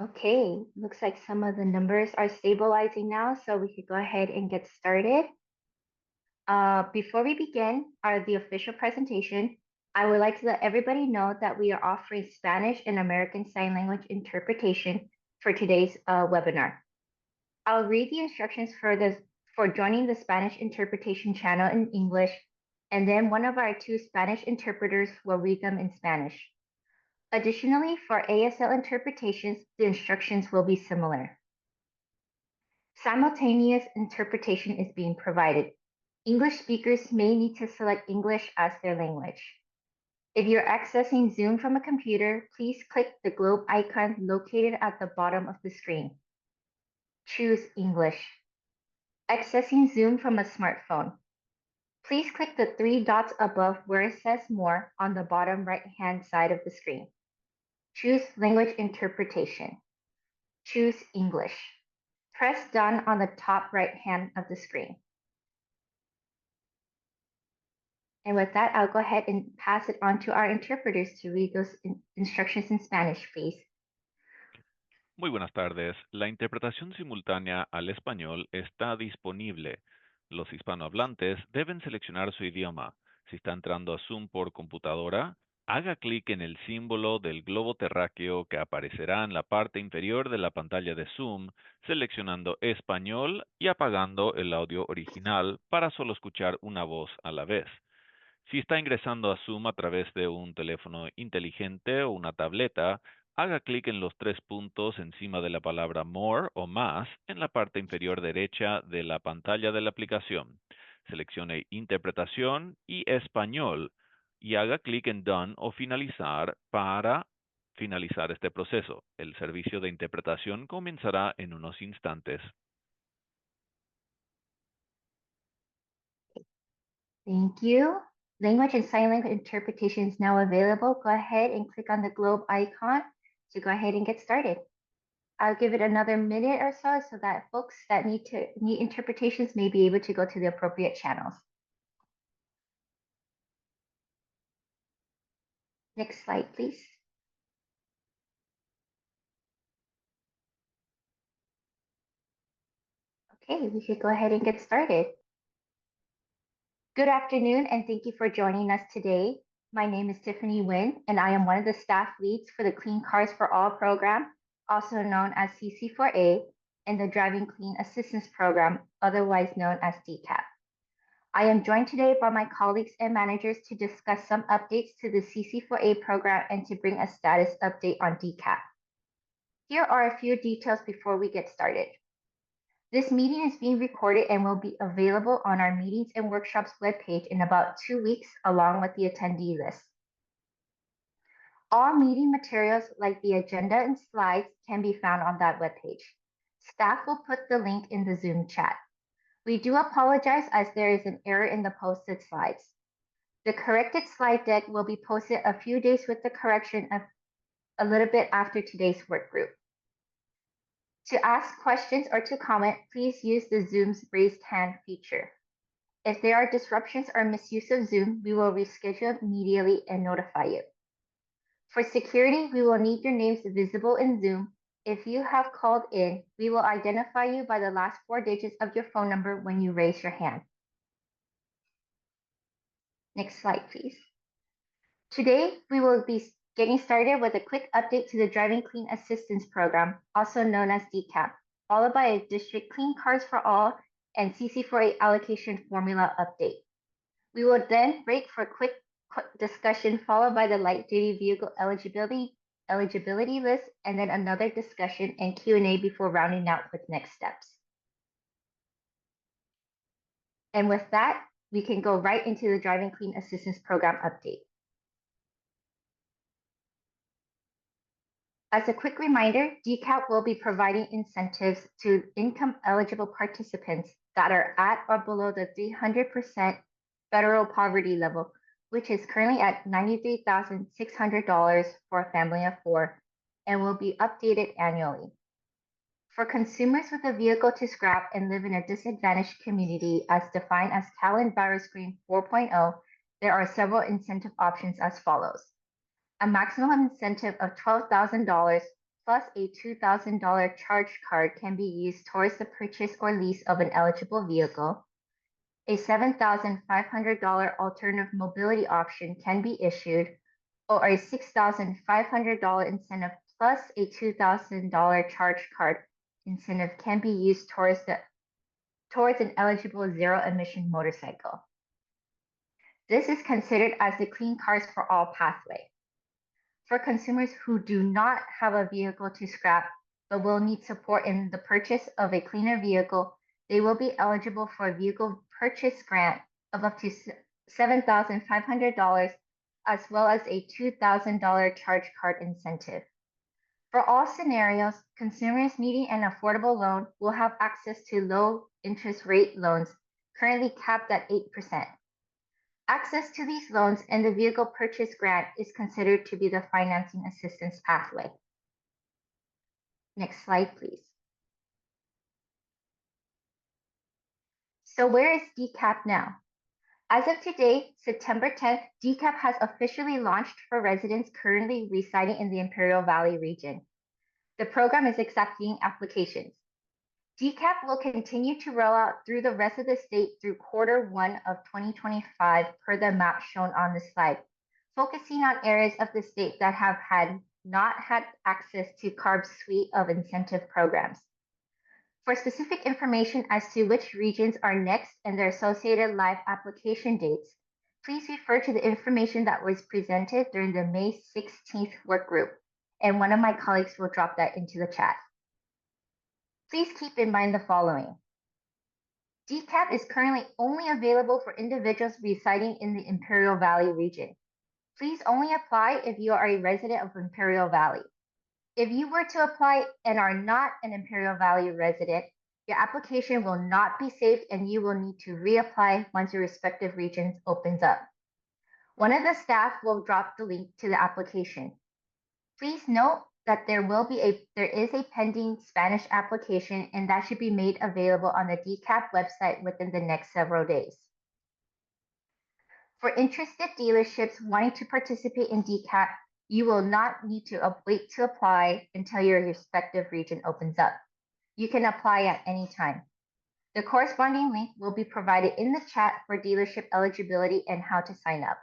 Okay, looks like some of the numbers are stabilizing now, so we could go ahead and get started. Before we begin the official presentation, I would like to let everybody know that we are offering Spanish and American Sign Language interpretation for today's webinar. I'll read the instructions for joining the Spanish interpretation channel in English, and then one of our two Spanish interpreters will read them in Spanish. Additionally, for ASL interpretations, the instructions will be similar. Simultaneous interpretation is being provided. English speakers may need to select English as their language. If you're accessing Zoom from a computer, please click the globe icon located at the bottom of the screen. Choose English. Accessing Zoom from a smartphone. Please click the three dots above where it says More on the bottom right-hand side of the screen. Choose Language Interpretation. Choose English. Press Done on the top right-hand of the screen. And with that, I'll go ahead and pass it on to our interpreters to read those instructions in Spanish, please. Muy buenas tardes. La interpretación simultánea al español está disponible. Los hispanohablantes deben seleccionar su idioma. Si está entrando a Zoom por computadora, haga clic en el símbolo del globo terráqueo que aparecerá en la parte inferior de la pantalla de Zoom, seleccionando español y apagando el audio original para solo escuchar una voz a la vez. Si está ingresando a Zoom a través de un teléfono inteligente o una tableta, haga clic en los tres puntos encima de la palabra More o Más en la parte inferior derecha de la pantalla de la aplicación. Seleccione Interpretación y Español y haga clic en Done o Finalizar para finalizar este proceso. El servicio de interpretación comenzará en unos instantes. Thank you. Language and Sign Language interpretation is now available. Go ahead and click on the globe icon to go ahead and get started. I'll give it another minute or so that folks that need interpretations may be able to go to the appropriate channels. Next slide, please. Okay, we should go ahead and get started. Good afternoon, and thank you for joining us today. My name is Tiffany Nguyen, and I am one of the staff leads for the Clean Cars for All program, also known as CC4A, and the Driving Clean Assistance Program, otherwise known as DCAP. I am joined today by my colleagues and managers to discuss some updates to the CC4A program and to bring a status update on DCAP. Here are a few details before we get started. This meeting is being recorded and will be available on our Meetings and Workshops webpage in about 2 weeks, along with the attendee list. All meeting materials, like the agenda and slides, can be found on that webpage. Staff will put the link in the Zoom chat. We do apologize as there is an error in the posted slides. The corrected slide deck will be posted a few days with the correction of a little bit after today's work group. To ask questions or to comment, please use the Zoom's raised hand feature. If there are disruptions or misuse of Zoom, we will reschedule immediately and notify you. For security, we will need your names visible in Zoom. If you have called in, we will identify you by the last 4 digits of your phone number when you raise your hand. Next slide, please. Today, we will be getting started with a quick update to the Driving Clean Assistance Program, also known as DCAP, followed by a District Clean Cars for All and CC4A allocation formula update. We will then break for a quick discussion, followed by the light-duty vehicle eligibility list, and then another discussion and Q&A before rounding out with next steps. And with that, we can go right into the Driving Clean Assistance Program update. As a quick reminder, DCAP will be providing incentives to income-eligible participants that are at or below the 300% federal poverty level, which is currently at $93,600 for a family of 4, and will be updated annually. For consumers with a vehicle to scrap and live in a disadvantaged community as defined as Cal EnviroScreen 4.0, there are several incentive options as follows. A maximum incentive of $12,000 plus a $2,000 charge card can be used towards the purchase or lease of an eligible vehicle. A $7,500 alternative mobility option can be issued, or a $6,500 incentive plus a $2,000 charge card incentive can be used towards an eligible zero-emission motorcycle. This is considered as the Clean Cars for All pathway. For consumers who do not have a vehicle to scrap but will need support in the purchase of a cleaner vehicle, they will be eligible for a vehicle purchase grant of up to $7,500 as well as a $2,000 charge card incentive. For all scenarios, consumers needing an affordable loan will have access to low interest rate loans, currently capped at 8%. Access to these loans and the vehicle purchase grant is considered to be the financing assistance pathway. Next slide, please. So where is DCAP now? As of today, September 10th, DCAP has officially launched for residents currently residing in the Imperial Valley region. The program is accepting applications. DCAP will continue to roll out through the rest of the state through Q1 of 2025 per the map shown on the slide, focusing on areas of the state that have not had access to CARB's suite of incentive programs. For specific information as to which regions are next and their associated live application dates, please refer to the information that was presented during the May 16th work group, and one of my colleagues will drop that into the chat. Please keep in mind the following. DCAP is currently only available for individuals residing in the Imperial Valley region. Please only apply if you are a resident of Imperial Valley. If you were to apply and are not an Imperial Valley resident, your application will not be saved and you will need to reapply once your respective region opens up. One of the staff will drop the link to the application. Please note that there is a pending Spanish application, and that should be made available on the DCAP website within the next several days. For interested dealerships wanting to participate in DCAP, you will not need to wait to apply until your respective region opens up. You can apply at any time. The corresponding link will be provided in the chat for dealership eligibility and how to sign up.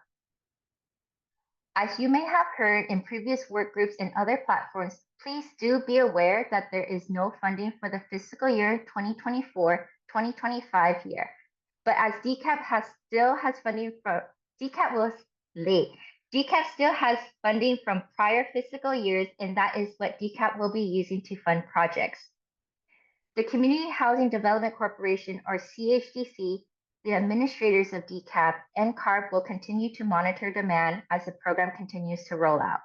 As you may have heard in previous work groups and other platforms, please do be aware that there is no funding for the fiscal year 2024-2025 year. But as DCAP still has funding from prior fiscal years, and that is what DCAP will be using to fund projects. The Community Housing Development Corporation, or CHDC, the administrators of DCAP and CARB will continue to monitor demand as the program continues to roll out.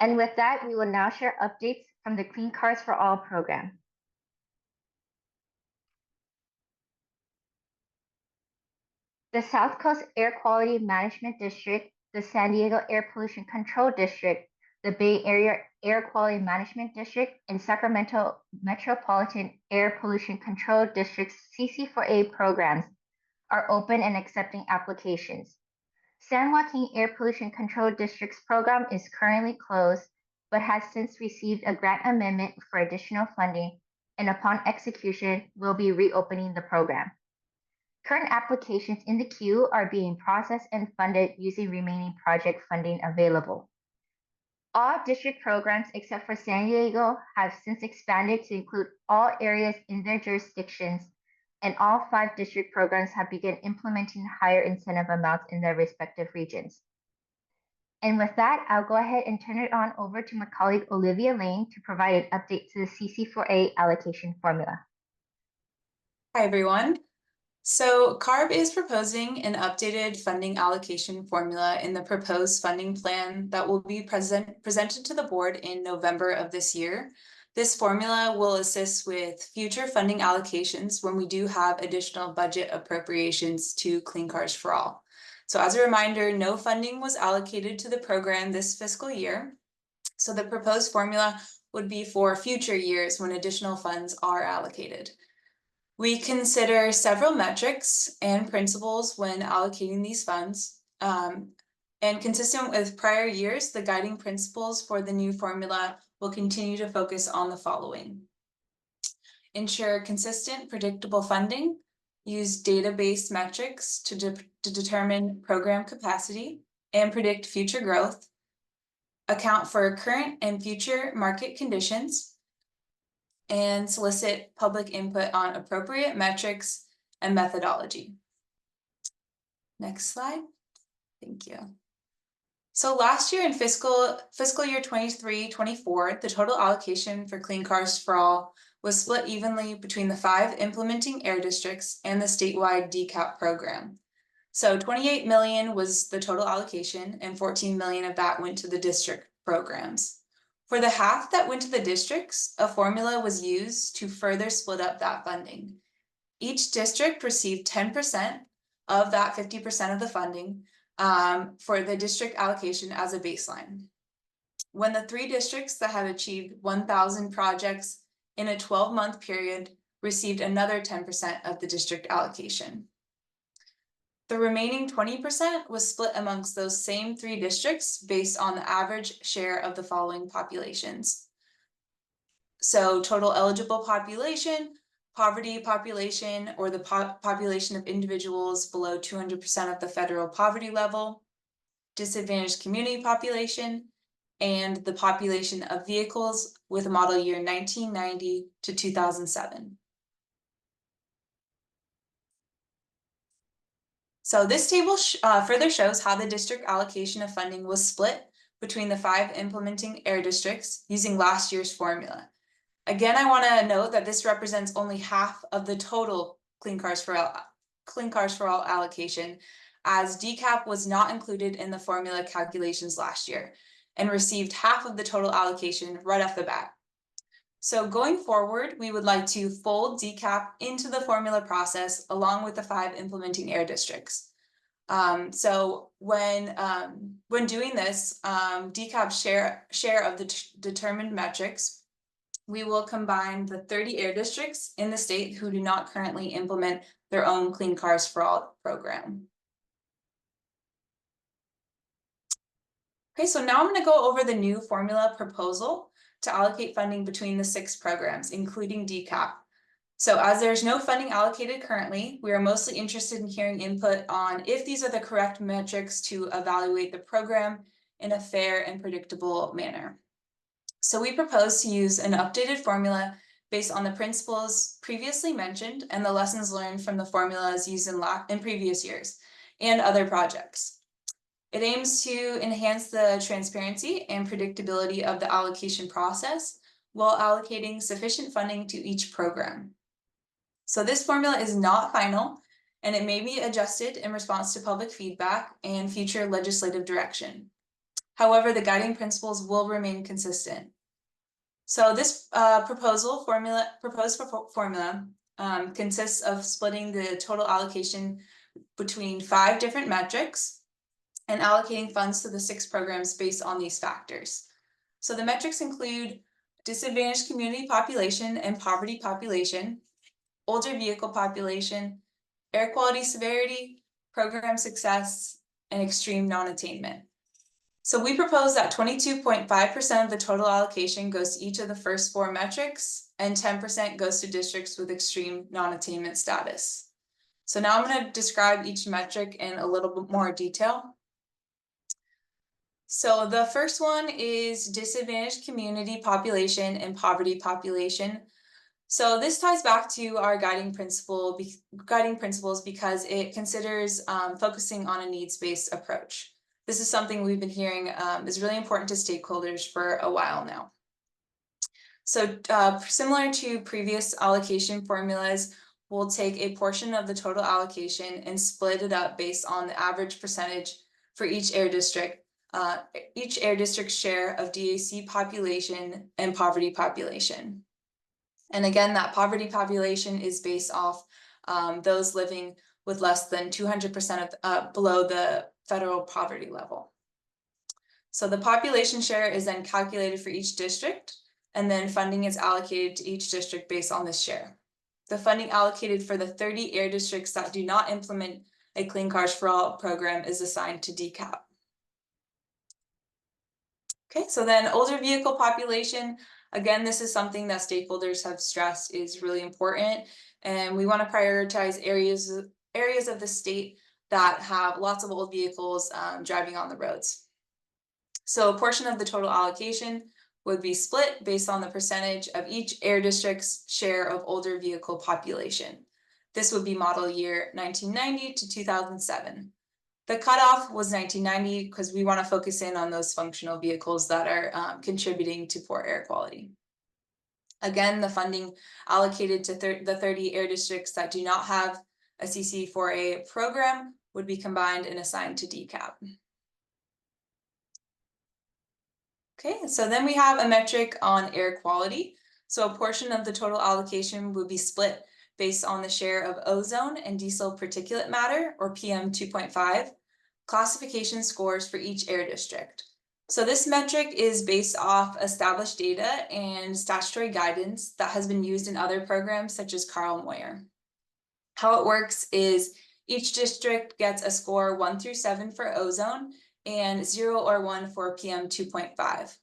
And with that, we will now share updates from the Clean Cars for All program. The South Coast Air Quality Management District, the San Diego Air Pollution Control District, the Bay Area Air Quality Management District, and Sacramento Metropolitan Air Pollution Control District's CC4A programs are open and accepting applications. San Joaquin Air Pollution Control District's program is currently closed, but has since received a grant amendment for additional funding, and upon execution, will be reopening the program. Current applications in the queue are being processed and funded using remaining project funding available. All district programs except for San Diego have since expanded to include all areas in their jurisdictions, and all 5 district programs have begun implementing higher incentive amounts in their respective regions. And with that, I'll go ahead and turn it on over to my colleague Olivia Lane to provide an update to the CC4A allocation formula. Hi, everyone. So CARB is proposing an updated funding allocation formula in the proposed funding plan that will be presented to the board in November of this year. This formula will assist with future funding allocations when we do have additional budget appropriations to Clean Cars for All. So as a reminder, no funding was allocated to the program this fiscal year. So the proposed formula would be for future years when additional funds are allocated. We consider several metrics and principles when allocating these funds. And consistent with prior years, the guiding principles for the new formula will continue to focus on the following. Ensure consistent, predictable funding, use data-based metrics to determine program capacity and predict future growth, account for current and future market conditions, and solicit public input on appropriate metrics and methodology. Next slide. Thank you. So last year in fiscal year 23-24, the total allocation for Clean Cars for All was split evenly between the 5 implementing air districts and the statewide DCAP program. So 28 million was the total allocation, and 14 million of that went to the district programs. For the half that went to the districts, a formula was used to further split up that funding. Each district received 10% of that 50% of the funding for the district allocation as a baseline. When the 3 districts that had achieved 1,000 projects in a 12-month period received another 10% of the district allocation. The remaining 20% was split amongst those same 3 districts based on the average share of the following populations. So total eligible population, poverty population, or the population of individuals below 200% of the federal poverty level, disadvantaged community population, and the population of vehicles with a model year 1990 to 2007. So this table further shows how the district allocation of funding was split between the 5 implementing air districts using last year's formula. Again, I want to note that this represents only half of the total Clean Cars for All allocation, as DCAP was not included in the formula calculations last year and received half of the total allocation right off the bat. So going forward, we would like to fold DCAP into the formula process along with the 5 implementing air districts. So when doing this, DCAP's share of the determined metrics, we will combine the 30 air districts in the state who do not currently implement their own Clean Cars for All program. Okay, so now I'm going to go over the new formula proposal to allocate funding between the 6 programs, including DCAP. So as there's no funding allocated currently, we are mostly interested in hearing input on if these are the correct metrics to evaluate the program in a fair and predictable manner. So we propose to use an updated formula based on the principles previously mentioned and the lessons learned from the formulas used in previous years and other projects. It aims to enhance the transparency and predictability of the allocation process while allocating sufficient funding to each program. So this formula is not final, and it may be adjusted in response to public feedback and future legislative direction. However, the guiding principles will remain consistent. So this proposed formula consists of splitting the total allocation between 5 different metrics and allocating funds to the 6 programs based on these factors. So the metrics include disadvantaged community population and poverty population, older vehicle population, air quality severity, program success, and extreme non-attainment. So we propose that 22.5% of the total allocation goes to each of the first 4 metrics, and 10% goes to districts with extreme non-attainment status. So now I'm going to describe each metric in a little bit more detail. So the first one is disadvantaged community population and poverty population. So this ties back to our guiding principles because it considers focusing on a needs-based approach. This is something we've been hearing is really important to stakeholders for a while now. So similar to previous allocation formulas, we'll take a portion of the total allocation and split it up based on the average percentage for each air district's share of DAC population and poverty population. And again, that poverty population is based off those living with less than 200% of below the federal poverty level. So the population share is then calculated for each district, and then funding is allocated to each district based on this share. The funding allocated for the 30 air districts that do not implement a Clean Cars for All program is assigned to DCAP. Okay, so then older vehicle population, again, this is something that stakeholders have stressed is really important. And we want to prioritize areas of the state that have lots of old vehicles driving on the roads. So a portion of the total allocation would be split based on the percentage of each air district's share of older vehicle population. This would be model year 1990 to 2007. The cutoff was 1990 because we want to focus in on those functional vehicles that are contributing to poor air quality. Again, the funding allocated to the 30 air districts that do not have a CC4A program would be combined and assigned to DCAP. Okay, so then we have a metric on air quality. So a portion of the total allocation would be split based on the share of ozone and diesel particulate matter, or PM 2.5, classification scores for each air district. So this metric is based off established data and statutory guidance that has been used in other programs such as CARB and Moyer. How it works is each district gets a score 1 through 7 for ozone and 0 or 1 for PM 2.5.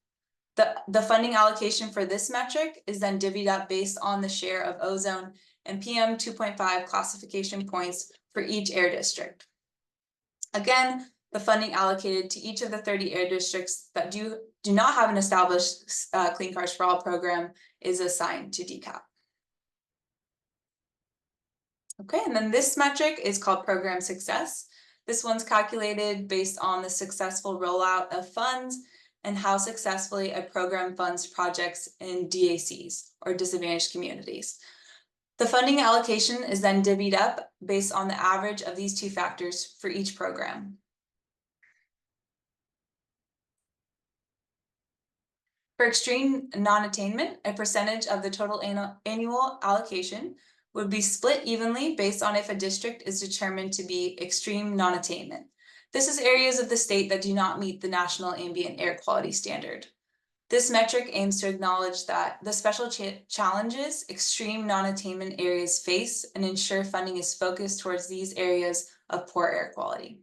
The funding allocation for this metric is then divvied up based on the share of ozone and PM 2.5 classification points for each air district. Again, the funding allocated to each of the 30 air districts that do not have an established Clean Cars for All program is assigned to DCAP. Okay, and then this metric is called program success. This one's calculated based on the successful rollout of funds and how successfully a program funds projects in DACs, or disadvantaged communities. The funding allocation is then divvied up based on the average of these two factors for each program. For extreme non-attainment, a percentage of the total annual allocation would be split evenly based on if a district is determined to be extreme non-attainment. This is areas of the state that do not meet the national ambient air quality standard. This metric aims to acknowledge that the special challenges extreme non-attainment areas face and ensure funding is focused towards these areas of poor air quality.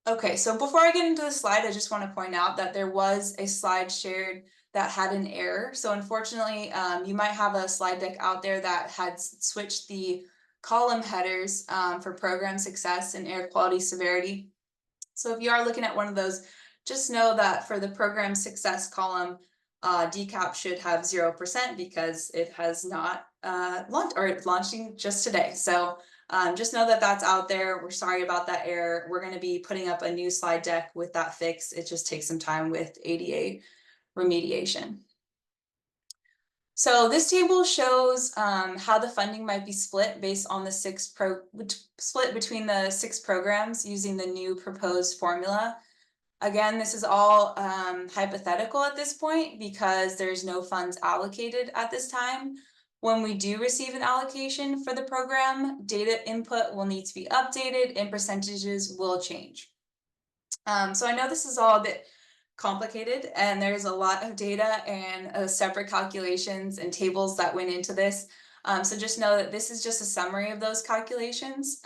Okay, so before I get into the slide, I just want to point out that there was a slide shared that had an error. So unfortunately, you might have a slide deck out there that had switched the column headers for program success and air quality severity. So if you are looking at one of those, just know that for the program success column, DCAP should have 0% because it has not launched, or it's launching just today. So just know that that's out there. We're sorry about that error. We're going to be putting up a new slide deck with that fix. It just takes some time with ADA remediation. So this table shows how the funding might be split based on the split between the 6 programs using the new proposed formula. Again, this is all hypothetical at this point because there's no funds allocated at this time. When we do receive an allocation for the program, data input will need to be updated and percentages will change. So I know this is all a bit complicated and there's a lot of data and separate calculations and tables that went into this. So just know that this is just a summary of those calculations.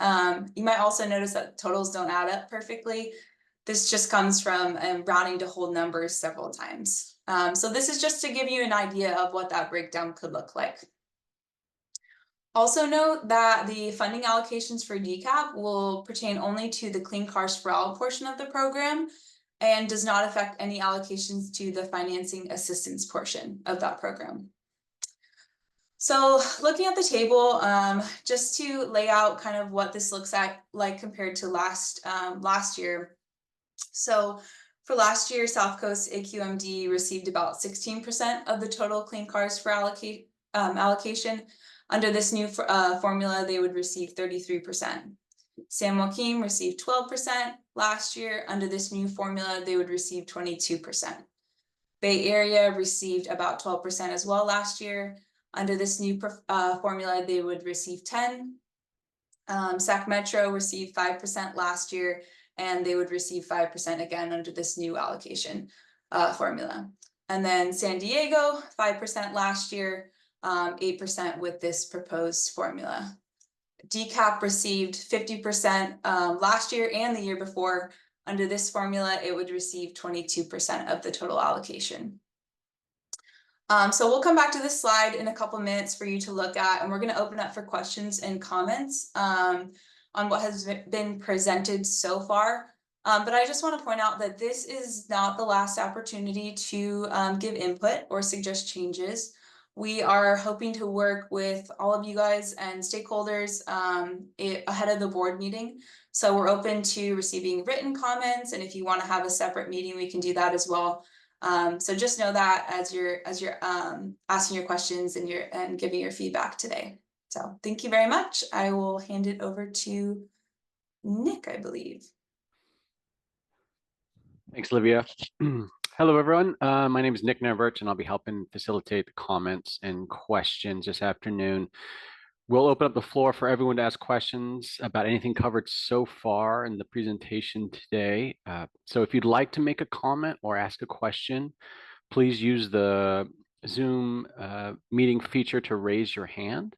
You might also notice that totals don't add up perfectly. This just comes from rounding to whole numbers several times. So this is just to give you an idea of what that breakdown could look like. Also note that the funding allocations for DCAP will pertain only to the Clean Cars for All portion of the program and does not affect any allocations to the financing assistance portion of that program. So looking at the table, just to lay out kind of what this looks like compared to last year. So for last year, South Coast AQMD received about 16% of the total Clean Cars for allocation. Under this new formula, they would receive 33%. San Joaquin received 12% last year. Under this new formula, they would receive 22%. Bay Area received about 12% as well last year. Under this new formula, they would receive 10. Sacramento received 5% last year, and they would receive 5% again under this new allocation formula. And then San Diego, 5% last year, 8% with this proposed formula. DCAP received 50% last year and the year before Under this formula, it would receive 22% of the total allocation. So we'll come back to this slide in a couple minutes for you to look at, and we're going to open up for questions and comments on what has been presented so far. But I just want to point out that this is not the last opportunity to give input or suggest changes. We are hoping to work with all of you guys and stakeholders ahead of the board meeting. So we're open to receiving written comments, and if you want to have a separate meeting, we can do that as well. So just know that as you're asking your questions and giving your feedback today. So thank you very much. I will hand it over to Nick, I believe. Thanks, Olivia. Hello, everyone. My name is Nick Neverch, and I'll be helping facilitate the comments and questions this afternoon. We'll open up the floor for everyone to ask questions about anything covered so far in the presentation today. So if you'd like to make a comment or ask a question, please use the Zoom meeting feature to raise your hand.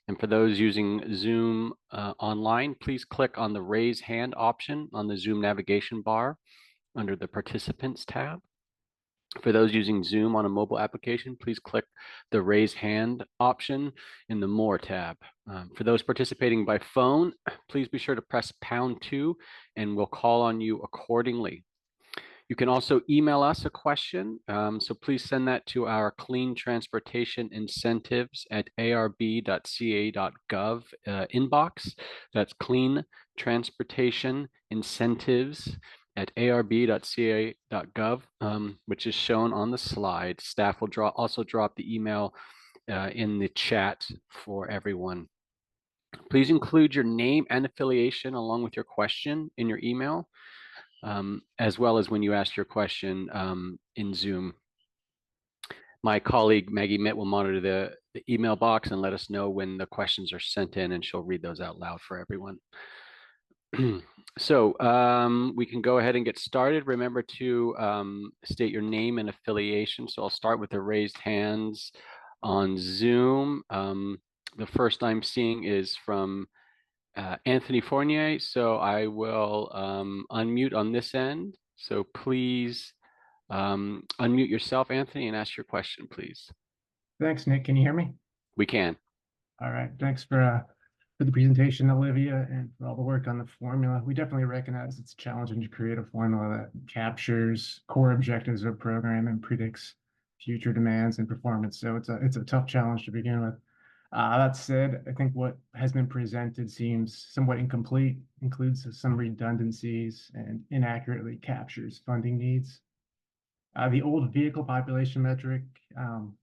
And for those using Zoom online, please click on the raise hand option on the Zoom navigation bar under the Participants tab. For those using Zoom on a mobile application, please click the raise hand option in the More tab. For those participating by phone, please be sure to press #2 and we'll call on you accordingly. You can also email us a question, so please send that to our Clean Transportation Incentives at arb.ca.gov inbox. That's Clean Transportation Incentives at arb.ca.gov, which is shown on the slide. Staff will also drop the email in the chat for everyone. Please include your name and affiliation along with your question in your email, as well as when you ask your question in Zoom. My colleague Maggie Mitt will monitor the email box and let us know when the questions are sent in, and she'll read those out loud for everyone. So we can go ahead and get started. Remember to state your name and affiliation. So I'll start with the raised hands on Zoom. The first I'm seeing is from Anthony Fournier. So I will unmute on this end. So please unmute yourself, Anthony, and ask your question, please. Thanks, Nick. Can you hear me? We can. All right. Thanks for the presentation, Olivia, and for all the work on the formula. We definitely recognize it's challenging to create a formula that captures core objectives of a program and predicts future demands and performance. So it's a tough challenge to begin with. That said, I think what has been presented seems somewhat incomplete, includes some redundancies, and inaccurately captures funding needs. The old vehicle population metric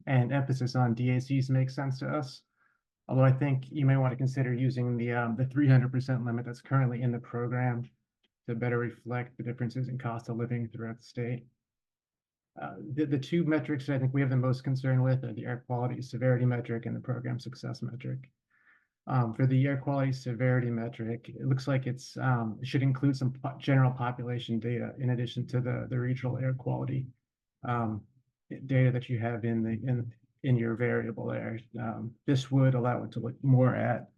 and emphasis on DACs makes sense to us. Although I think you may want to consider using the 300% limit that's currently in the program to better reflect the differences in cost of living throughout the state. The two metrics that I think we have the most concern with are the air quality severity metric and the program success metric. For the air quality severity metric, it looks like it should include some general population data in addition to the regional air quality data that you have in your variable there. This would allow it to look more at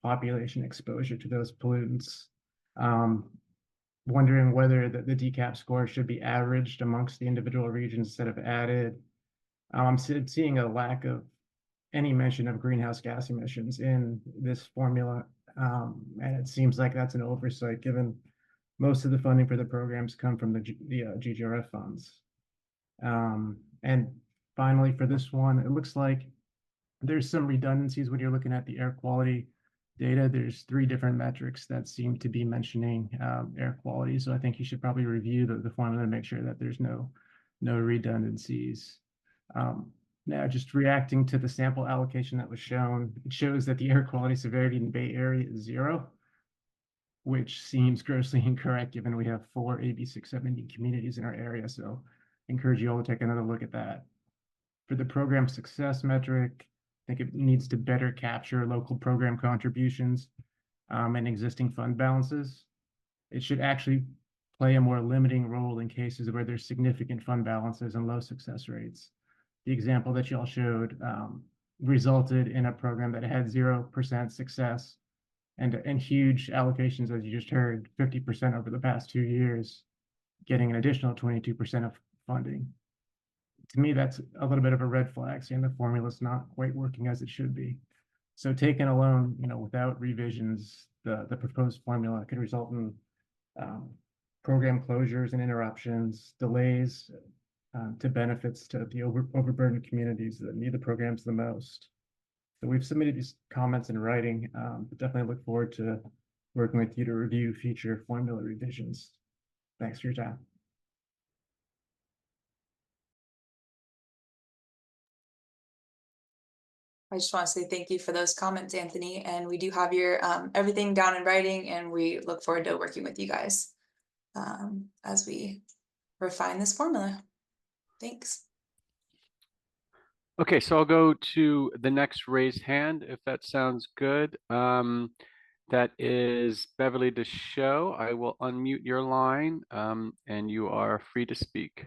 population exposure to those pollutants. Wondering whether the DCAP score should be averaged amongst the individual regions instead of added. I'm seeing a lack of any mention of greenhouse gas emissions in this formula, and it seems like that's an oversight given most of the funding for the programs come from the GGRF funds. And finally, for this one, it looks like there's some redundancies when you're looking at the air quality data. There's 3 different metrics that seem to be mentioning air quality. So I think you should probably review the formula to make sure that there's no redundancies. Now, just reacting to the sample allocation that was shown, it shows that the air quality severity in the Bay Area is 0, which seems grossly incorrect given we have 4 AB 670 communities in our area. So I encourage you all to take another look at that. For the program success metric, I think it needs to better capture local program contributions and existing fund balances. It should actually play a more limiting role in cases where there's significant fund balances and low success rates. The example that y'all showed resulted in a program that had 0% success and huge allocations, as you just heard, 50% over the past 2 years, getting an additional 22% of funding. To me, that's a little bit of a red flag, saying the formula's not quite working as it should be. So taken alone, without revisions, the proposed formula could result in program closures and interruptions, delays to benefits to the overburdened communities that need the programs the most. So we've submitted these comments in writing, but definitely look forward to working with you to review future formula revisions. Thanks for your time. I just want to say thank you for those comments, Anthony, and we do have your everything down in writing, and we look forward to working with you guys as we refine this formula. Thanks. Okay, so I'll go to the next raised hand, if that sounds good. That is Beverly Deschaux. I will unmute your line, and you are free to speak.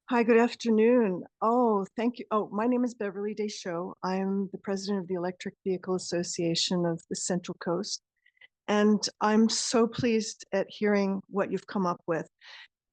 Hi, good afternoon. Oh, thank you. Oh, my name is Beverly Deschaux. I'm the president of the Electric Vehicle Association of the Central Coast. And I'm so pleased at hearing what you've come up with.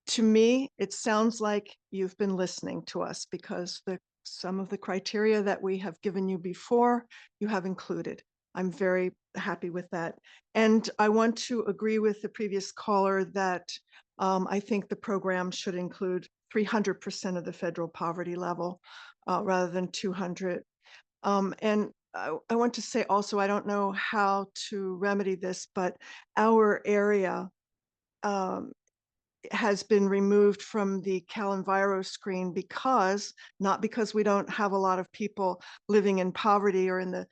To me, it sounds like you've been listening to us, because some of the criteria that we have given you before, you have included. I'm very happy with that. And I want to agree with the previous caller that I think the program should include 300% of the federal poverty level rather than 200. And I want to say also, I don't know how to remedy this, but our area has been removed from the CalEnviro screen not because we don't have a lot of people living in poverty or in the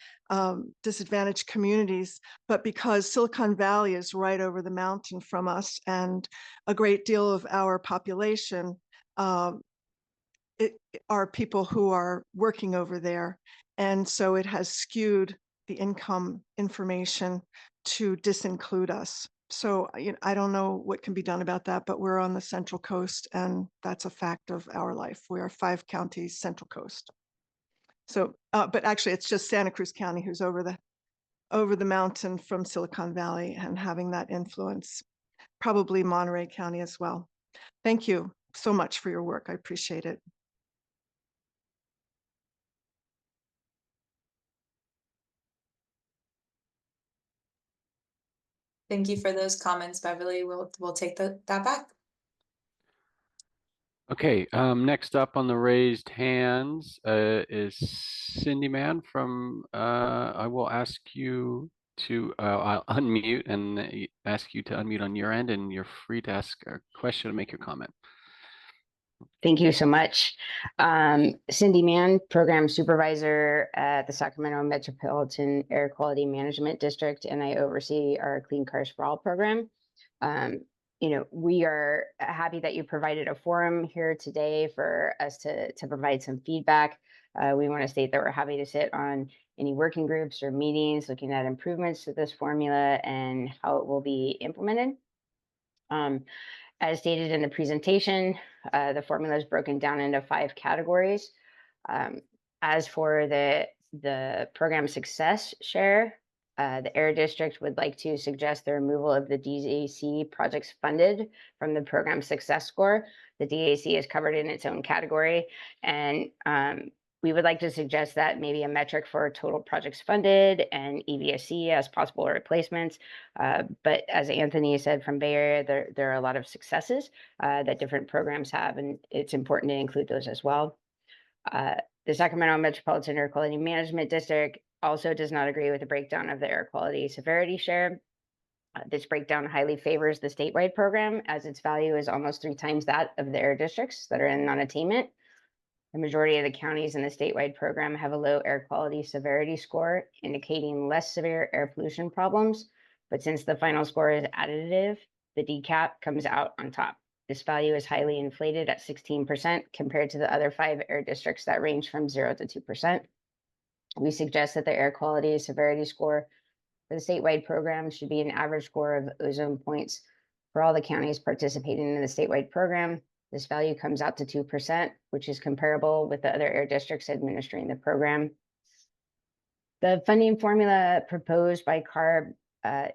disadvantaged communities, but because Silicon Valley is right over the mountain from us, and a great deal of our population are people who are working over there. And so it has skewed the income information to disinclude us. So I don't know what can be done about that, but we're on the Central Coast, and that's a fact of our life. We are 5 counties Central Coast. So, but actually it's just Santa Cruz County who's over the mountain from Silicon Valley and having that influence. Probably Monterey County as well. Thank you so much for your work. I appreciate it. Thank you for those comments, Beverly. We'll take that back. Okay, next up on the raised hands is Cindy Mann from, I will ask you to, I'll unmute and ask you to unmute on your end, and you're free to ask a question and make your comment. Thank you so much. Cindy Mann, Program Supervisor at the Sacramento Metropolitan Air Quality Management District, and I oversee our Clean Cars for All program. We are happy that you provided a forum here today for us to provide some feedback. We want to state that we're happy to sit on any working groups or meetings looking at improvements to this formula and how it will be implemented. As stated in the presentation, the formula is broken down into 5 categories. As for the program success share, the Air District would like to suggest the removal of the DAC projects funded from the program success score. The DAC is covered in its own category, and we would like to suggest that maybe a metric for total projects funded and EVSC as possible replacements. But as Anthony said from Bay Area, there are a lot of successes that different programs have, and it's important to include those as well. The Sacramento Metropolitan Air Quality Management District also does not agree with the breakdown of the air quality severity share. This breakdown highly favors the statewide program, as its value is almost 3 times that of the air districts that are in non-attainment. The majority of the counties in the statewide program have a low air quality severity score, indicating less severe air pollution problems. But since the final score is additive, the DCAP comes out on top. This value is highly inflated at 16% compared to the other 5 air districts that range from 0 to 2%. We suggest that the air quality severity score for the statewide program should be an average score of ozone points for all the counties participating in the statewide program. This value comes out to 2%, which is comparable with the other air districts administering the program. The funding formula proposed by CARB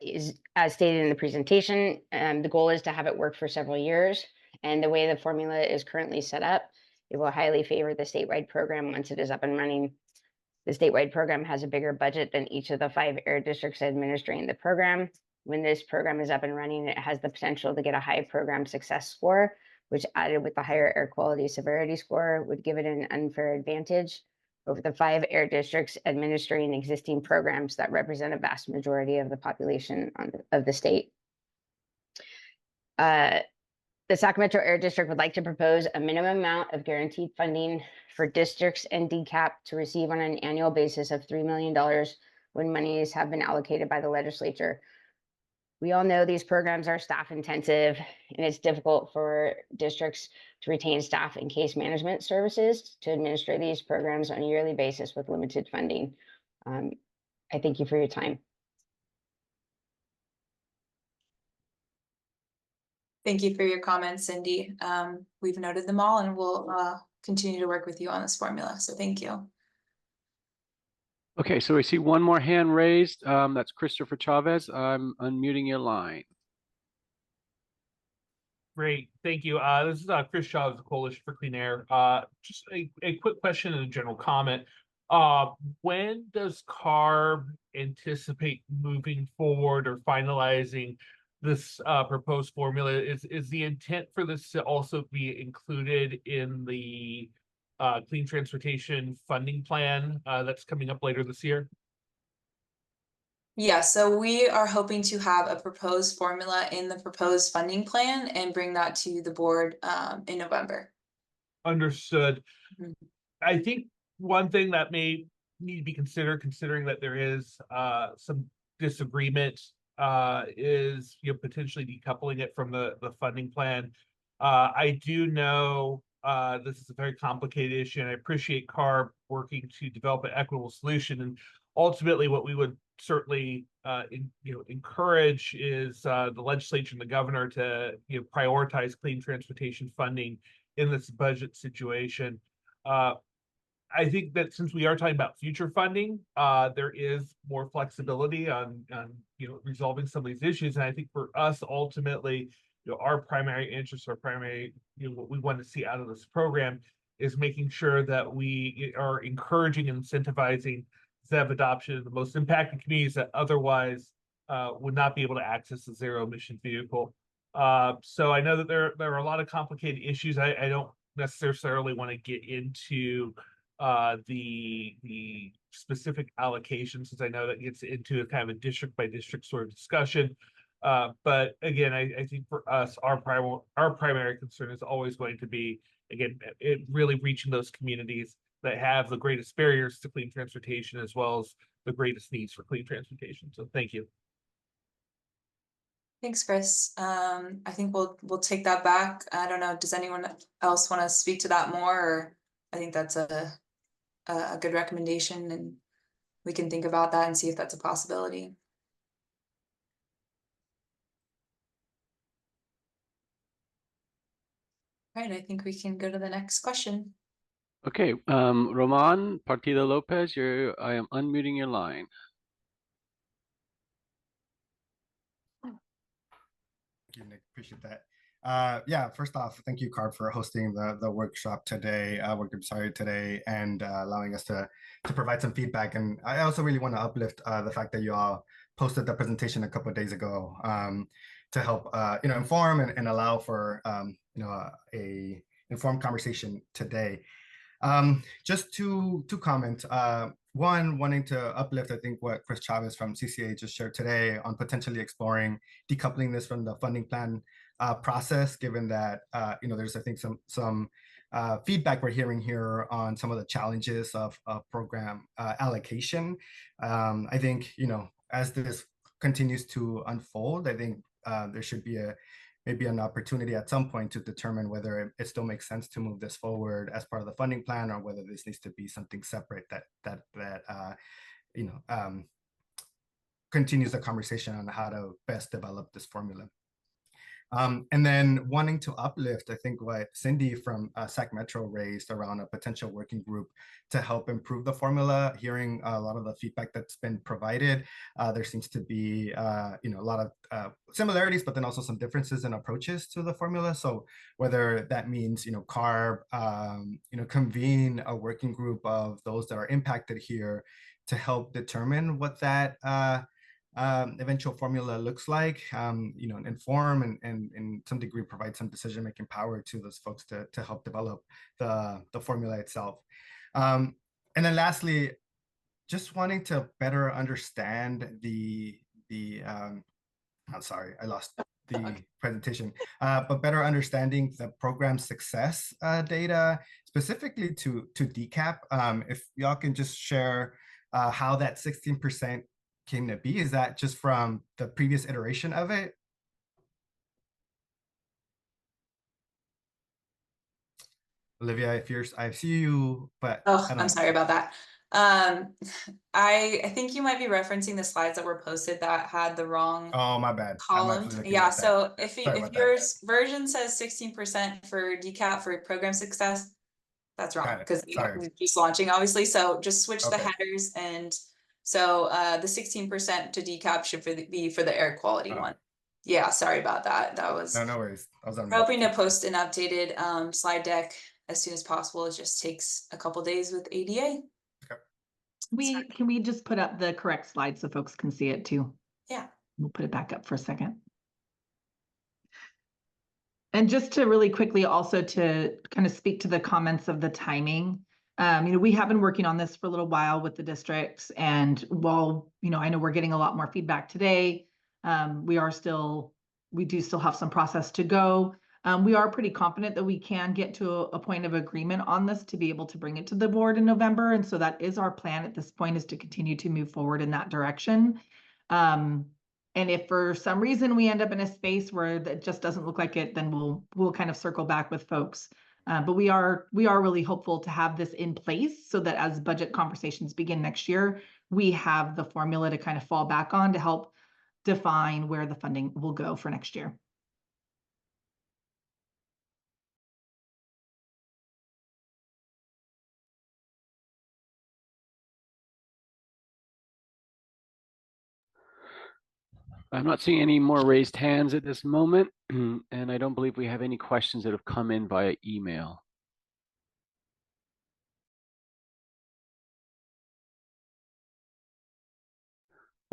is, as stated in the presentation, the goal is to have it work for several years. And the way the formula is currently set up, it will highly favor the statewide program once it is up and running. The statewide program has a bigger budget than each of the 5 air districts administering the program. When this program is up and running, it has the potential to get a high program success score, which added with the higher air quality severity score would give it an unfair advantage over the 5 air districts administering existing programs that represent a vast majority of the population of the state. The Sacramento Air District would like to propose a minimum amount of guaranteed funding for districts and DCAP to receive on an annual basis of $3 million when monies have been allocated by the legislature. We all know these programs are staff intensive, and it's difficult for districts to retain staff and case management services to administer these programs on a yearly basis with limited funding. I thank you for your time. Thank you for your comments, Cindy. We've noted them all and we'll continue to work with you on this formula. So thank you. Okay, so we see one more hand raised. That's Christopher Chavez. I'm unmuting your line. Great, thank you. This is Chris Chavez, the Coalition for Clean Air. Just a quick question and a general comment. When does CARB anticipate moving forward or finalizing this proposed formula? Is the intent for this to also be included in the clean transportation funding plan that's coming up later this year? Yeah, so we are hoping to have a proposed formula in the proposed funding plan and bring that to the board in November. Understood. Mhm. I think one thing that may need to be considered, considering that there is some disagreement, is potentially decoupling it from the funding plan. I do know this is a very complicated issue, and I appreciate CARB working to develop an equitable solution. And ultimately, what we would certainly encourage is the legislature and the governor to prioritize clean transportation funding in this budget situation. I think that since we are talking about future funding, there is more flexibility on resolving some of these issues. And I think for us, ultimately, our primary interest, our primary what we want to see out of this program is making sure that we are encouraging and incentivizing ZEV adoption in the most impacted communities that otherwise would not be able to access a zero emission vehicle. So I know that there are a lot of complicated issues. I don't necessarily want to get into the specific allocations, since I know that gets into a kind of a district by district sort of discussion. But again, I think for us, our primary concern is always going to be, again, it really reaching those communities that have the greatest barriers to clean transportation, as well as the greatest needs for clean transportation. So thank you. Thanks, Chris. I think we'll take that back. I don't know, does anyone else want to speak to that more? Or I think that's a good recommendation, and we can think about that and see if that's a possibility. All right, I think we can go to the next question. Okay, Roman Partido Lopez, I am unmuting your line. Thank you, Nick. Appreciate that. Yeah, first off, thank you, CARB, for hosting the workshop today, workgroup today, and allowing us to provide some feedback. And I also really want to uplift the fact that you all posted the presentation a couple of days ago to help inform and allow for a informed conversation today. Just two comments. One, wanting to uplift, I think, what Chris Chavez from CCA just shared today on potentially exploring decoupling this from the funding plan process, given that there's, I think, some feedback we're hearing here on some of the challenges of program allocation. I think as this continues to unfold, I think there should be maybe an opportunity at some point to determine whether it still makes sense to move this forward as part of the funding plan, or whether this needs to be something separate that continues the conversation on how to best develop this formula. And then wanting to uplift, I think what Cindy from Sac Metro raised around a potential working group to help improve the formula. Hearing a lot of the feedback that's been provided, there seems to be a lot of similarities, but then also some differences in approaches to the formula. So whether that means CARB, convene a working group of those that are impacted here to help determine what that eventual formula looks like, inform and in some degree provide some decision-making power to those folks to help develop the formula itself. And then lastly, just wanting to better understand I'm sorry, I lost the presentation, but better understanding the program success data, specifically to DCAP. If y'all can just share how that 16% came to be. Is that just from the previous iteration of it? Olivia, I see you, but I'm sorry about that. I think you might be referencing the slides that were posted that had the wrong my bad column. Yeah, so if your version says 16% for DCAP for program success, that's wrong because we're just launching, obviously. So just switch the headers, and so the 16% to DCAP should be for the air quality one. Yeah, sorry about that. That was no worries. I was hoping to post an updated slide deck as soon as possible. It just takes a couple days with ADA. Can we just put up the correct slide so folks can see it too? Yeah. We'll put it back up for a second. And just to really quickly also to kind of speak to the comments of the timing, we have been working on this for a little while with the districts, and while, I know we're getting a lot more feedback today, we do still have some process to go. We are pretty confident that we can get to a point of agreement on this to be able to bring it to the board in November. And so that is our plan at this point, is to continue to move forward in that direction. And if for some reason we end up in a space where that just doesn't look like it, then we'll kind of circle back with folks. But we are really hopeful to have this in place so that as budget conversations begin next year, we have the formula to kind of fall back on to help define where the funding will go for next year. I'm not seeing any more raised hands at this moment, and I don't believe we have any questions that have come in via email.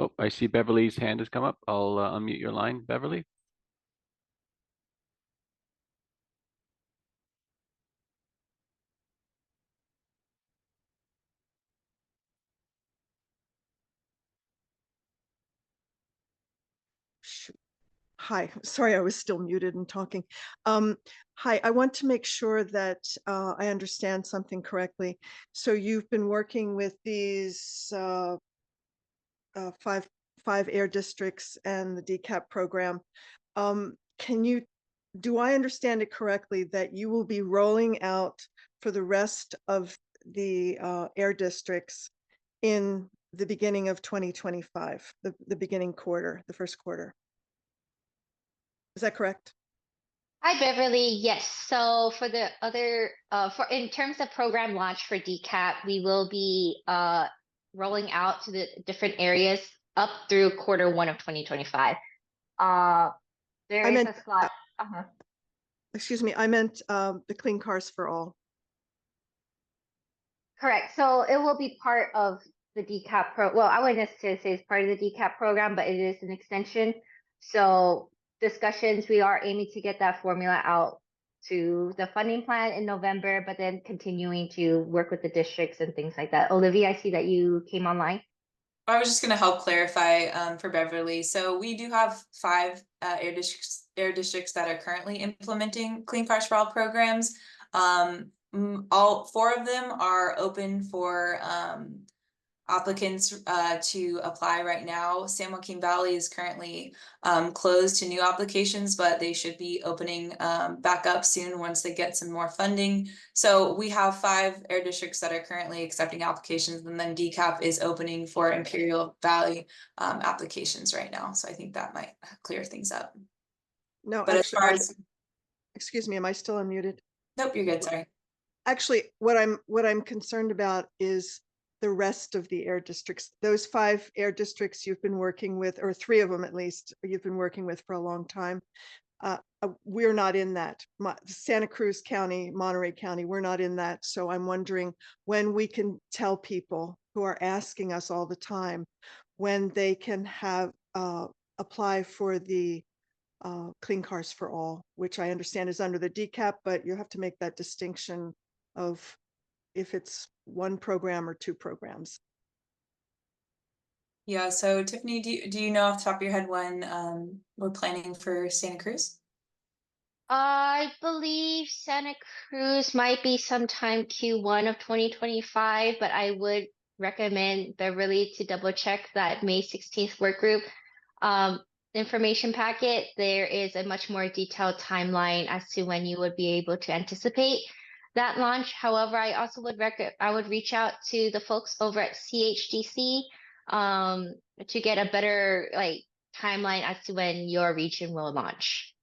Oh, I see Beverly's hand has come up. I'll unmute your line, Beverly. Hi, sorry, I was still muted and talking. Hi, I want to make sure that I understand something correctly. So you've been working with these five air districts and the DCAP program. Do I understand it correctly that you will be rolling out for the rest of the air districts in the beginning of 2025, the beginning quarter, the first quarter? Is that correct? Hi, Beverly. Yes. So for the other, in terms of program launch for DCAP, we will be rolling out to the different areas up through Q1 of 2025. There is a slot. Excuse me, I meant the Clean Cars for All. Correct. So it will be part of the DCAP well, I wouldn't necessarily say it's part of the DCAP program, but it is an extension. So discussions, we are aiming to get that formula out to the funding plan in November, but then continuing to work with the districts and things like that. Olivia, I see that you came online. I was just going to help clarify for Beverly. So we do have 5 air districts that are currently implementing Clean Cars for All programs. All 4 of them are open for applicants to apply right now. San Joaquin Valley is currently closed to new applications, but they should be opening back up soon once they get some more funding. So we have 5 air districts that are currently accepting applications, and then DCAP is opening for Imperial Valley applications right now. So I think that might clear things up. No, But as actually, far as, excuse me, am I still unmuted? nope, you're good, sorry. Actually, what I'm concerned about is the rest of the air districts. Those 5 air districts you've been working with, or 3 of them at least, you've been working with for a long time. We're not in that. Santa Cruz County, Monterey County, we're not in that. So I'm wondering when we can tell people who are asking us all the time when they can have apply for the Clean Cars for All, which I understand is under the DCAP, but you have to make that distinction of if it's 1 program or 2 programs. Yeah, so Tiffany, do you know off the top of your head when we're planning for Santa Cruz? I believe Santa Cruz might be sometime Q1 of 2025, but I would recommend Beverly to double check that May 16th work group information packet. There is a much more detailed timeline as to when you would be able to anticipate that launch. However, I also would reach out to the folks over at CHDC to get a better timeline as to when your region will launch.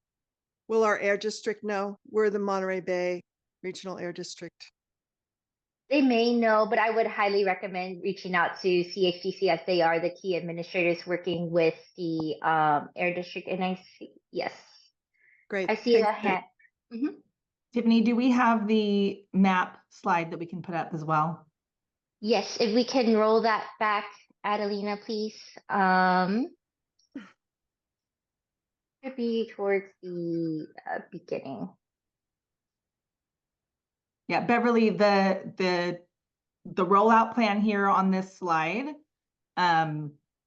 Will our air district know? We're the Monterey Bay Regional Air District. They may know, but I would highly recommend reaching out to CHDC as they are the key administrators working with the air district. And I see, yes. Great. I see a Thank you. hand. Mhm. Tiffany, do we have the map slide that we can put up as well? Yes, if we can roll that back, Adelina, please. Should be towards the beginning. Yeah, Beverly, the rollout plan here on this slide.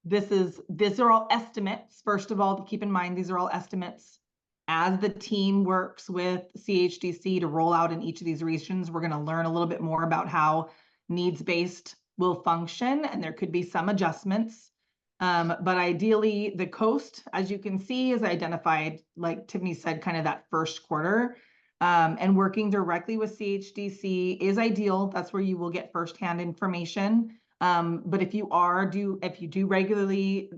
These are all estimates. First of all, to keep in mind, these are all estimates. As the team works with CHDC to roll out in each of these regions, we're going to learn a little bit more about how needs-based will function, and there could be some adjustments. But ideally, the coast, as you can see, is identified, like Tiffany said, kind of that first quarter. And working directly with CHDC is ideal. That's where you will get firsthand information. But if you do regularly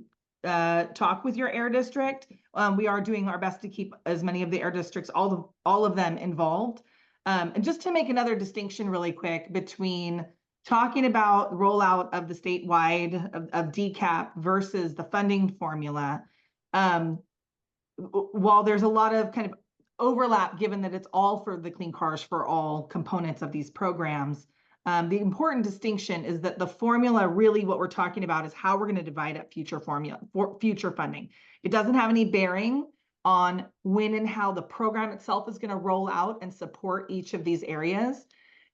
talk with your air district, we are doing our best to keep as many of the air districts, all of them involved. And just to make another distinction really quick between talking about rollout of the statewide of DCAP versus the funding formula, while there's a lot of kind of overlap, given that it's all for the Clean Cars for All components of these programs, the important distinction is that the formula, really what we're talking about is how we're going to divide up future funding. It doesn't have any bearing on when and how the program itself is going to roll out and support each of these areas.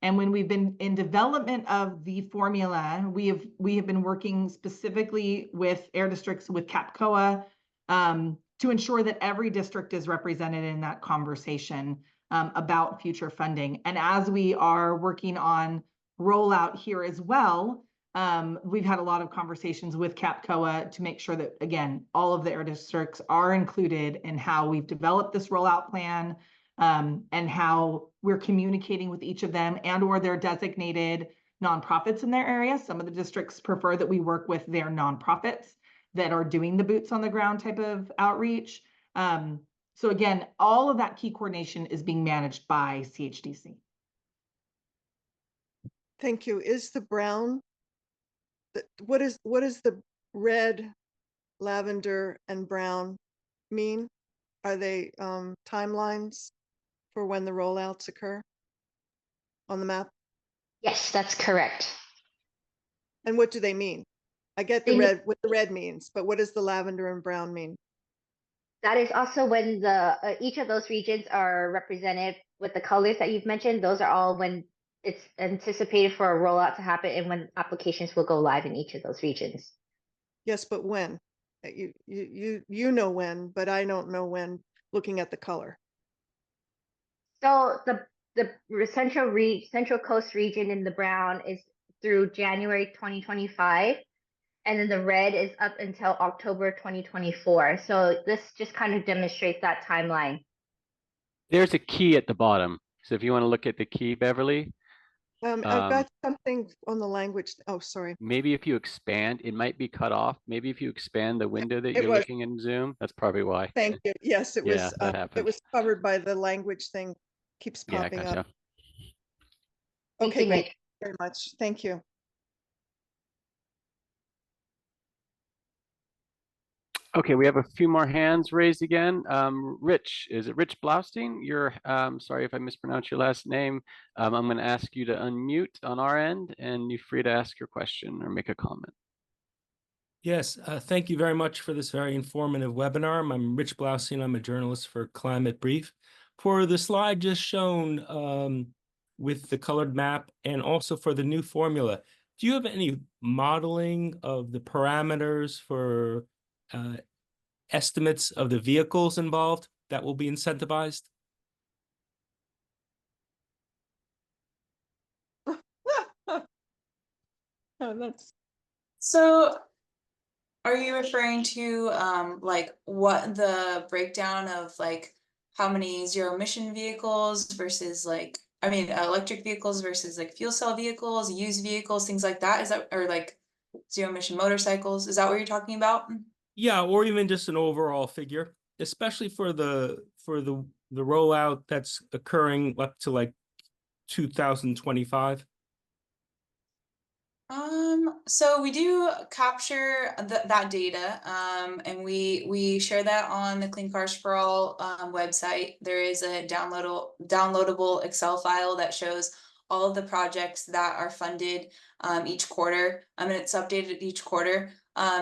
And when we've been in development of the formula, we have been working specifically with air districts, with CAPCOA, to ensure that every district is represented in that conversation about future funding. And as we are working on rollout here as well, we've had a lot of conversations with CAPCOA to make sure that, again, all of the air districts are included in how we've developed this rollout plan, and how we're communicating with each of them and or their designated nonprofits in their area. Some of the districts prefer that we work with their nonprofits that are doing the boots on the ground type of outreach. So again, all of that key coordination is being managed by CHDC. Thank you. Is the brown, what is the red, lavender, and brown mean? Are they timelines for when the rollouts occur on the map? Yes, that's correct. And what do they mean? I get the red, what the red means, but what does the lavender and brown mean? That is also when the each of those regions are represented with the colors that you've mentioned. Those are all when it's anticipated for a rollout to happen and when applications will go live in each of those regions. Yes, but when? You know when, but I don't know when, looking at the color. So the Central Coast region in the brown is through January 2025. And then the red is up until October 2024. So this just kind of demonstrates that timeline. There's a key at the bottom. So if you want to look at the key, Beverly, I've got something on the language. Oh, sorry. Maybe if you expand, it might be cut off. Maybe if you expand the window that It you're was. looking in Zoom, that's probably why. Thank you. Yes, it Yeah, was. that It happens. was covered by the language thing. Keeps Yeah, popping gotcha. up. Thank Okay, you, great. Nick. Very much. Thank you. Okay, we have a few more hands raised again. Rich, is it Rich Blaustein? You're, sorry if I mispronounced your last name. I'm going to ask you to unmute on our end, and you're free to ask your question or make a comment. Yes, thank you very much for this very informative webinar. I'm Rich Blaustein. I'm a journalist for Climate Brief. For the slide just shown with the colored map and also for the new formula, do you have any modeling of the parameters for estimates of the vehicles involved that will be incentivized? Oh, that's So are you referring to like what the breakdown of like how many zero emission vehicles versus like electric vehicles versus like fuel cell vehicles, used vehicles, things like that? Is that, or like zero emission motorcycles? Is that what you're talking about? Yeah, or even just an overall figure, especially for the rollout that's occurring up to like 2025. So we do capture that data, and we share that on the Clean Cars for All website. There is a downloadable Excel file that shows all of the projects that are funded each quarter. And it's updated each quarter.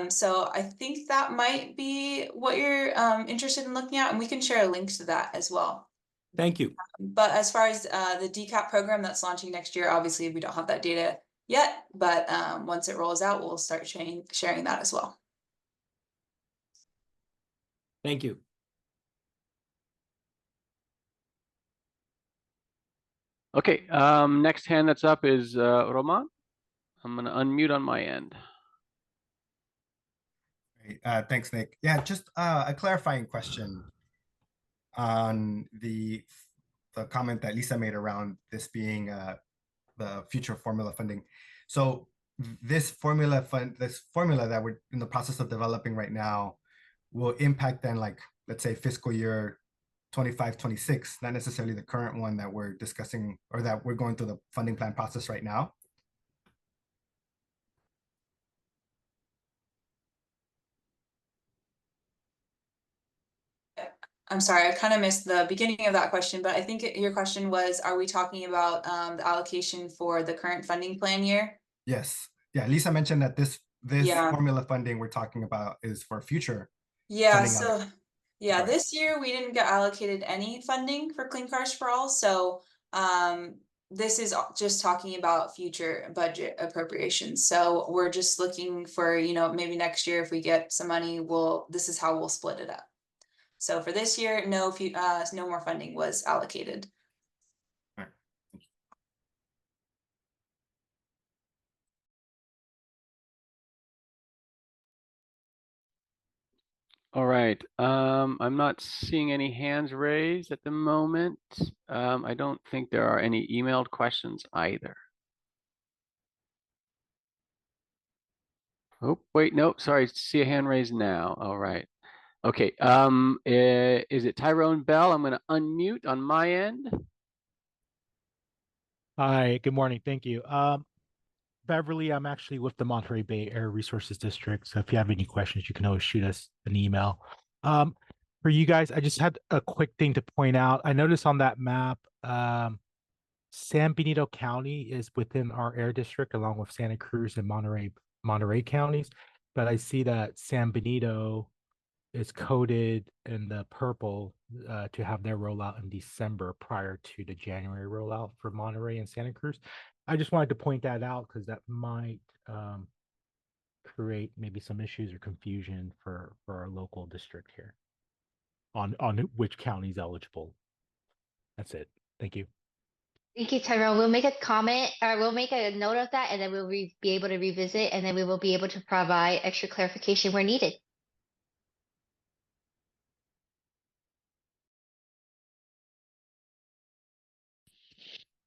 So I think that might be what you're interested in looking at, and we can share a link to that as well. Thank you. But as far as the DCAP program that's launching next year, obviously we don't have that data yet, but once it rolls out, we'll start sharing that as well. Thank you. Okay, next hand that's up is Roman. I'm going to unmute on my end. Great. Thanks, Nick. Yeah, just a clarifying question on the comment that Lisa made around this being the future formula funding. So this formula that we're in the process of developing right now will impact then, like, let's say fiscal year 25-26, not necessarily the current one that we're discussing or that we're going through the funding plan process right now. I'm sorry, I kind of missed the beginning of that question, but I think your question was, are we talking about the allocation for the current funding plan year? Yes. Yeah, Lisa mentioned that this Yeah. formula funding we're talking about is for future Yeah, funding. so yeah, Go ahead. this year we didn't get allocated any funding for Clean Cars for All. So this is just talking about future budget appropriations. So we're just looking for, you know, maybe next year if we get some money, this is how we'll split it up. So for this year, no more funding was allocated. All right. All right. I'm not seeing any hands raised at the moment. I don't think there are any emailed questions either. Oh, wait, no, sorry, see a hand raised now. All right. Okay, is it Tyrone Bell? I'm going to unmute on my end. Hi, good morning. Thank you. Beverly, I'm actually with the Monterey Bay Air Resources District. So if you have any questions, you can always shoot us an email. For you guys, I just had a quick thing to point out. I noticed on that map, San Benito County is within our air district, along with Santa Cruz and Monterey counties. But I see that San Benito is coded in the purple to have their rollout in December prior to the January rollout for Monterey and Santa Cruz. I just wanted to point that out because that might create maybe some issues or confusion for our local district here on which county is eligible. That's it. Thank you. Thank you, Tyrone. We'll make a comment, or we'll make a note of that, and then we'll be able to revisit, and then we will be able to provide extra clarification where needed.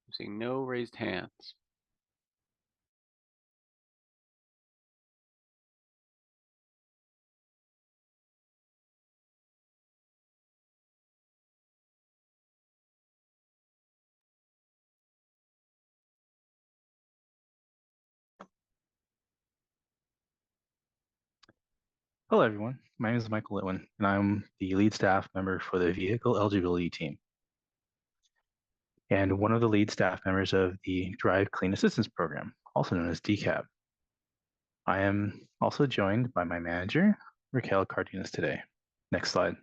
I'm seeing no raised hands. Hello, everyone. My name is Michael Litwin, and I'm the lead staff member for the Vehicle Eligibility Team, and one of the lead staff members of the Drive Clean Assistance Program, also known as DCAP. I am also joined by my manager, Raquel Cardenas, today. Next slide.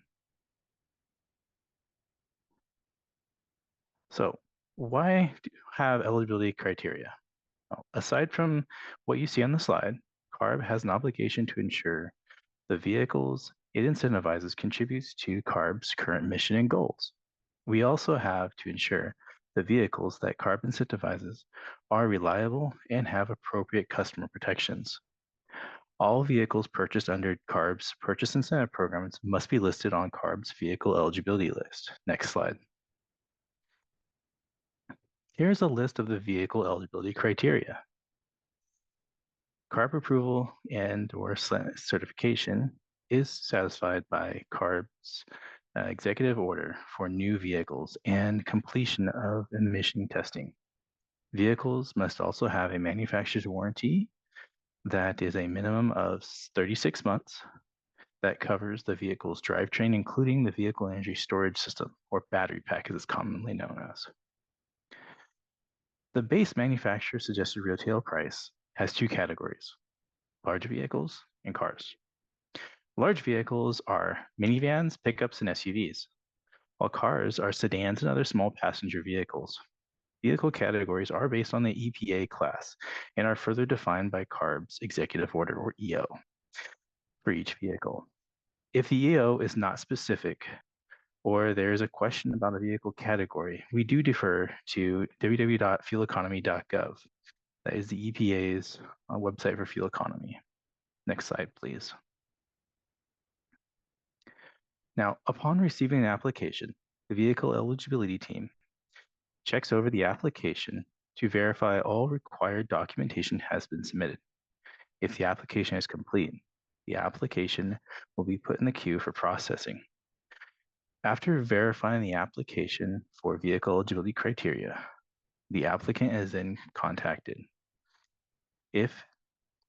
So, why have eligibility criteria? Well, aside from what you see on the slide, CARB has an obligation to ensure the vehicles it incentivizes contributes to CARB's current mission and goals. We also have to ensure the vehicles that CARB incentivizes are reliable and have appropriate customer protections. All vehicles purchased under CARB's purchase incentive programs must be listed on CARB's vehicle eligibility list. Next slide. Here's a list of the vehicle eligibility criteria. CARB approval and or certification is satisfied by CARB's executive order for new vehicles and completion of emission testing. Vehicles must also have a manufacturer's warranty that is a minimum of 36 months that covers the vehicle's drivetrain, including the vehicle energy storage system, or battery pack as it's commonly known as. The base manufacturer suggested retail price has two categories: large vehicles and cars. Large vehicles are minivans, pickups, and SUVs, while cars are sedans and other small passenger vehicles. Vehicle categories are based on the EPA class and are further defined by CARB's executive order, or EO, for each vehicle. If the EO is not specific, or there is a question about a vehicle category, we do defer to www.fueleconomy.gov. That is the EPA's website for fuel economy. Next slide, please. Now, upon receiving an application, the vehicle eligibility team checks over the application to verify all required documentation has been submitted. If the application is complete, the application will be put in the queue for processing. After verifying the application for vehicle eligibility criteria, the applicant is then contacted. If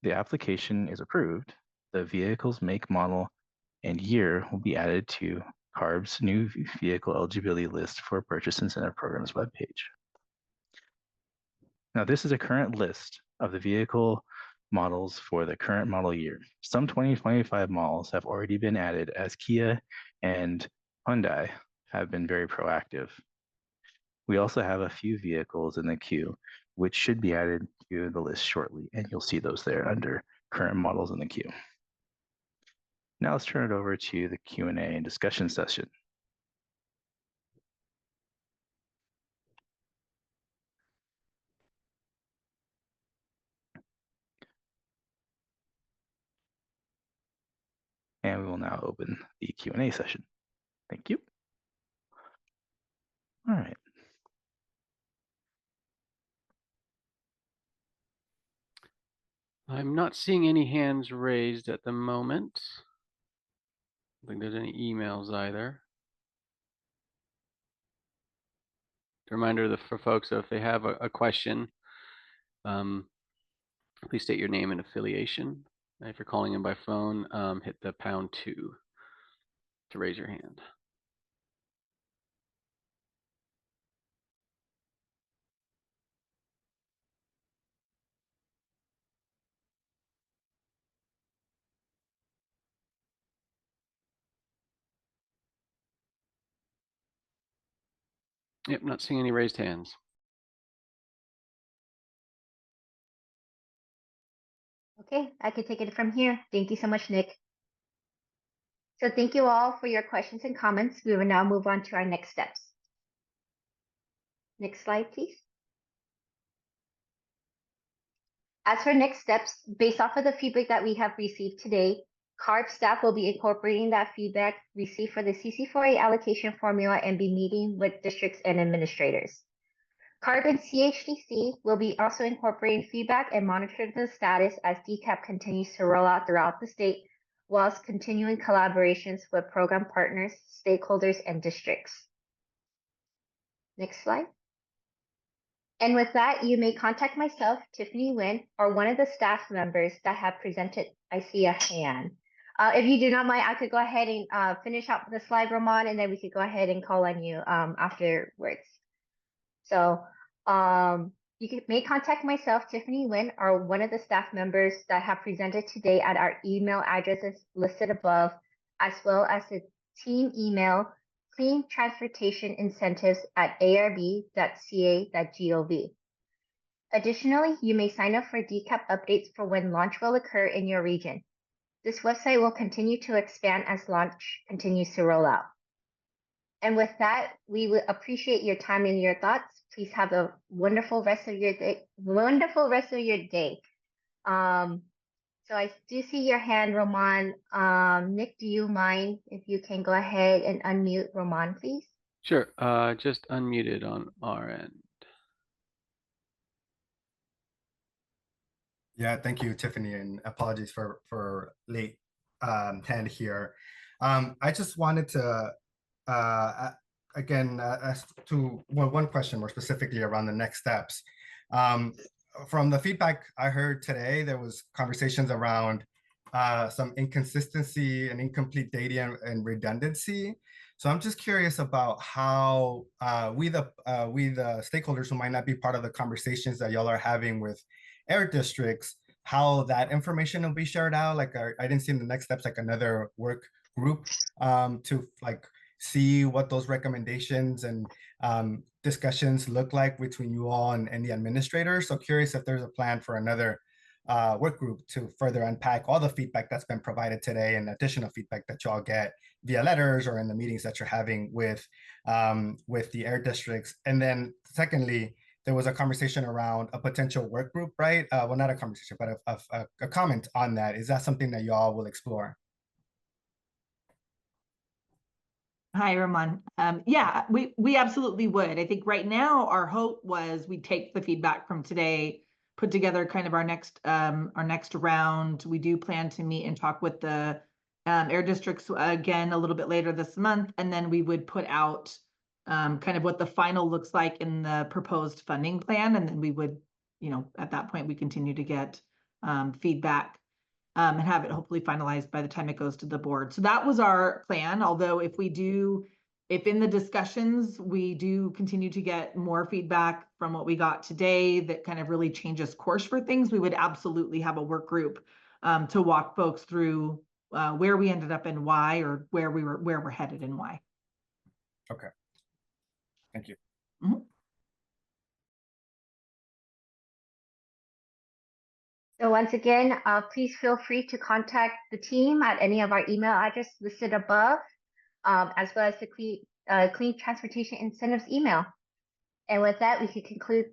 the application is approved, the vehicle's make, model, and year will be added to CARB's new vehicle eligibility list for Purchase Incentive Programs webpage. Now, this is a current list of the vehicle models for the current model year. Some 2025 models have already been added, as Kia and Hyundai have been very proactive. We also have a few vehicles in the queue, which should be added to the list shortly, and you'll see those there under current models in the queue. Now let's turn it over to the Q&A and discussion session. And we will now open the Q&A session. Thank you. All right. I'm not seeing any hands raised at the moment. I don't think there's any emails either. Reminder for folks, so if they have a question, please state your name and affiliation. And if you're calling in by phone, hit the #2 to raise your hand. Yep, not seeing any raised hands. Okay, I can take it from here. Thank you so much, Nick. So thank you all for your questions and comments. We will now move on to our next steps. Next slide, please. As for next steps, based off of the feedback that we have received today, CARB staff will be incorporating that feedback received for the CC4A allocation formula and be meeting with districts and administrators. CARB and CHDC will be also incorporating feedback and monitoring the status as DCAP continues to roll out throughout the state, whilst continuing collaborations with program partners, stakeholders, and districts. Next slide. And with that, you may contact myself, Tiffany Nguyen, or one of the staff members that have presented. I see a hand. If you do not mind, I could go ahead and finish up the slide, Ramon, and then we could go ahead and call on you afterwards. So may contact myself, Tiffany Nguyen, or one of the staff members that have presented today at our email addresses listed above, as well as the team email, cleantransportationincentives@arb.ca.gov. Additionally, you may sign up for DCAP updates for when launch will occur in your region. This website will continue to expand as launch continues to roll out. And with that, we would appreciate your time and your thoughts. Please have a wonderful rest of your day. So I do see your hand, Roman. Nick, do you mind if you can go ahead and unmute Roman, please? Sure. Just unmuted on our end. Yeah, thank you, Tiffany, and apologies for late hand here. I just wanted to again ask one question more specifically around the next steps. From the feedback I heard today, there was conversations around some inconsistency and incomplete data and redundancy. So I'm just curious about how we the stakeholders who might not be part of the conversations that y'all are having with air districts, how that information will be shared out. Like I didn't see in the next steps like another work group to like see what those recommendations and discussions look like between you all and the administrators. So curious if there's a plan for another work group to further unpack all the feedback that's been provided today and additional feedback that y'all get via letters or in the meetings that you're having with the air districts. And then secondly, there was a conversation around a potential work group, right? Well, not a conversation, but a comment on that. Is that something that y'all will explore? Hi, Ramon. Yeah, we absolutely would. I think right now our hope was we take the feedback from today, put together kind of our next round. We do plan to meet and talk with the air districts again a little bit later this month, and then we would put out kind of what the final looks like in the proposed funding plan, and then we would, at that point we continue to get feedback. And have it hopefully finalized by the time it goes to the board. So that was our plan. Although if in the discussions, we do continue to get more feedback from what we got today that kind of really changes course for things, we would absolutely have a work group to walk folks through where we ended up and why, or where we're headed and why. Okay. Thank you. Mm-hmm. So once again, please feel free to contact the team at any of our email addresses listed above, as well as the Clean Transportation Incentives email. And with that, we can conclude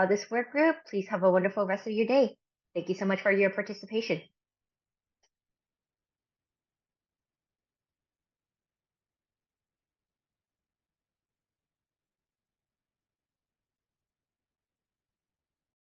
this work group. Please have a wonderful rest of your day. Thank you so much for your participation.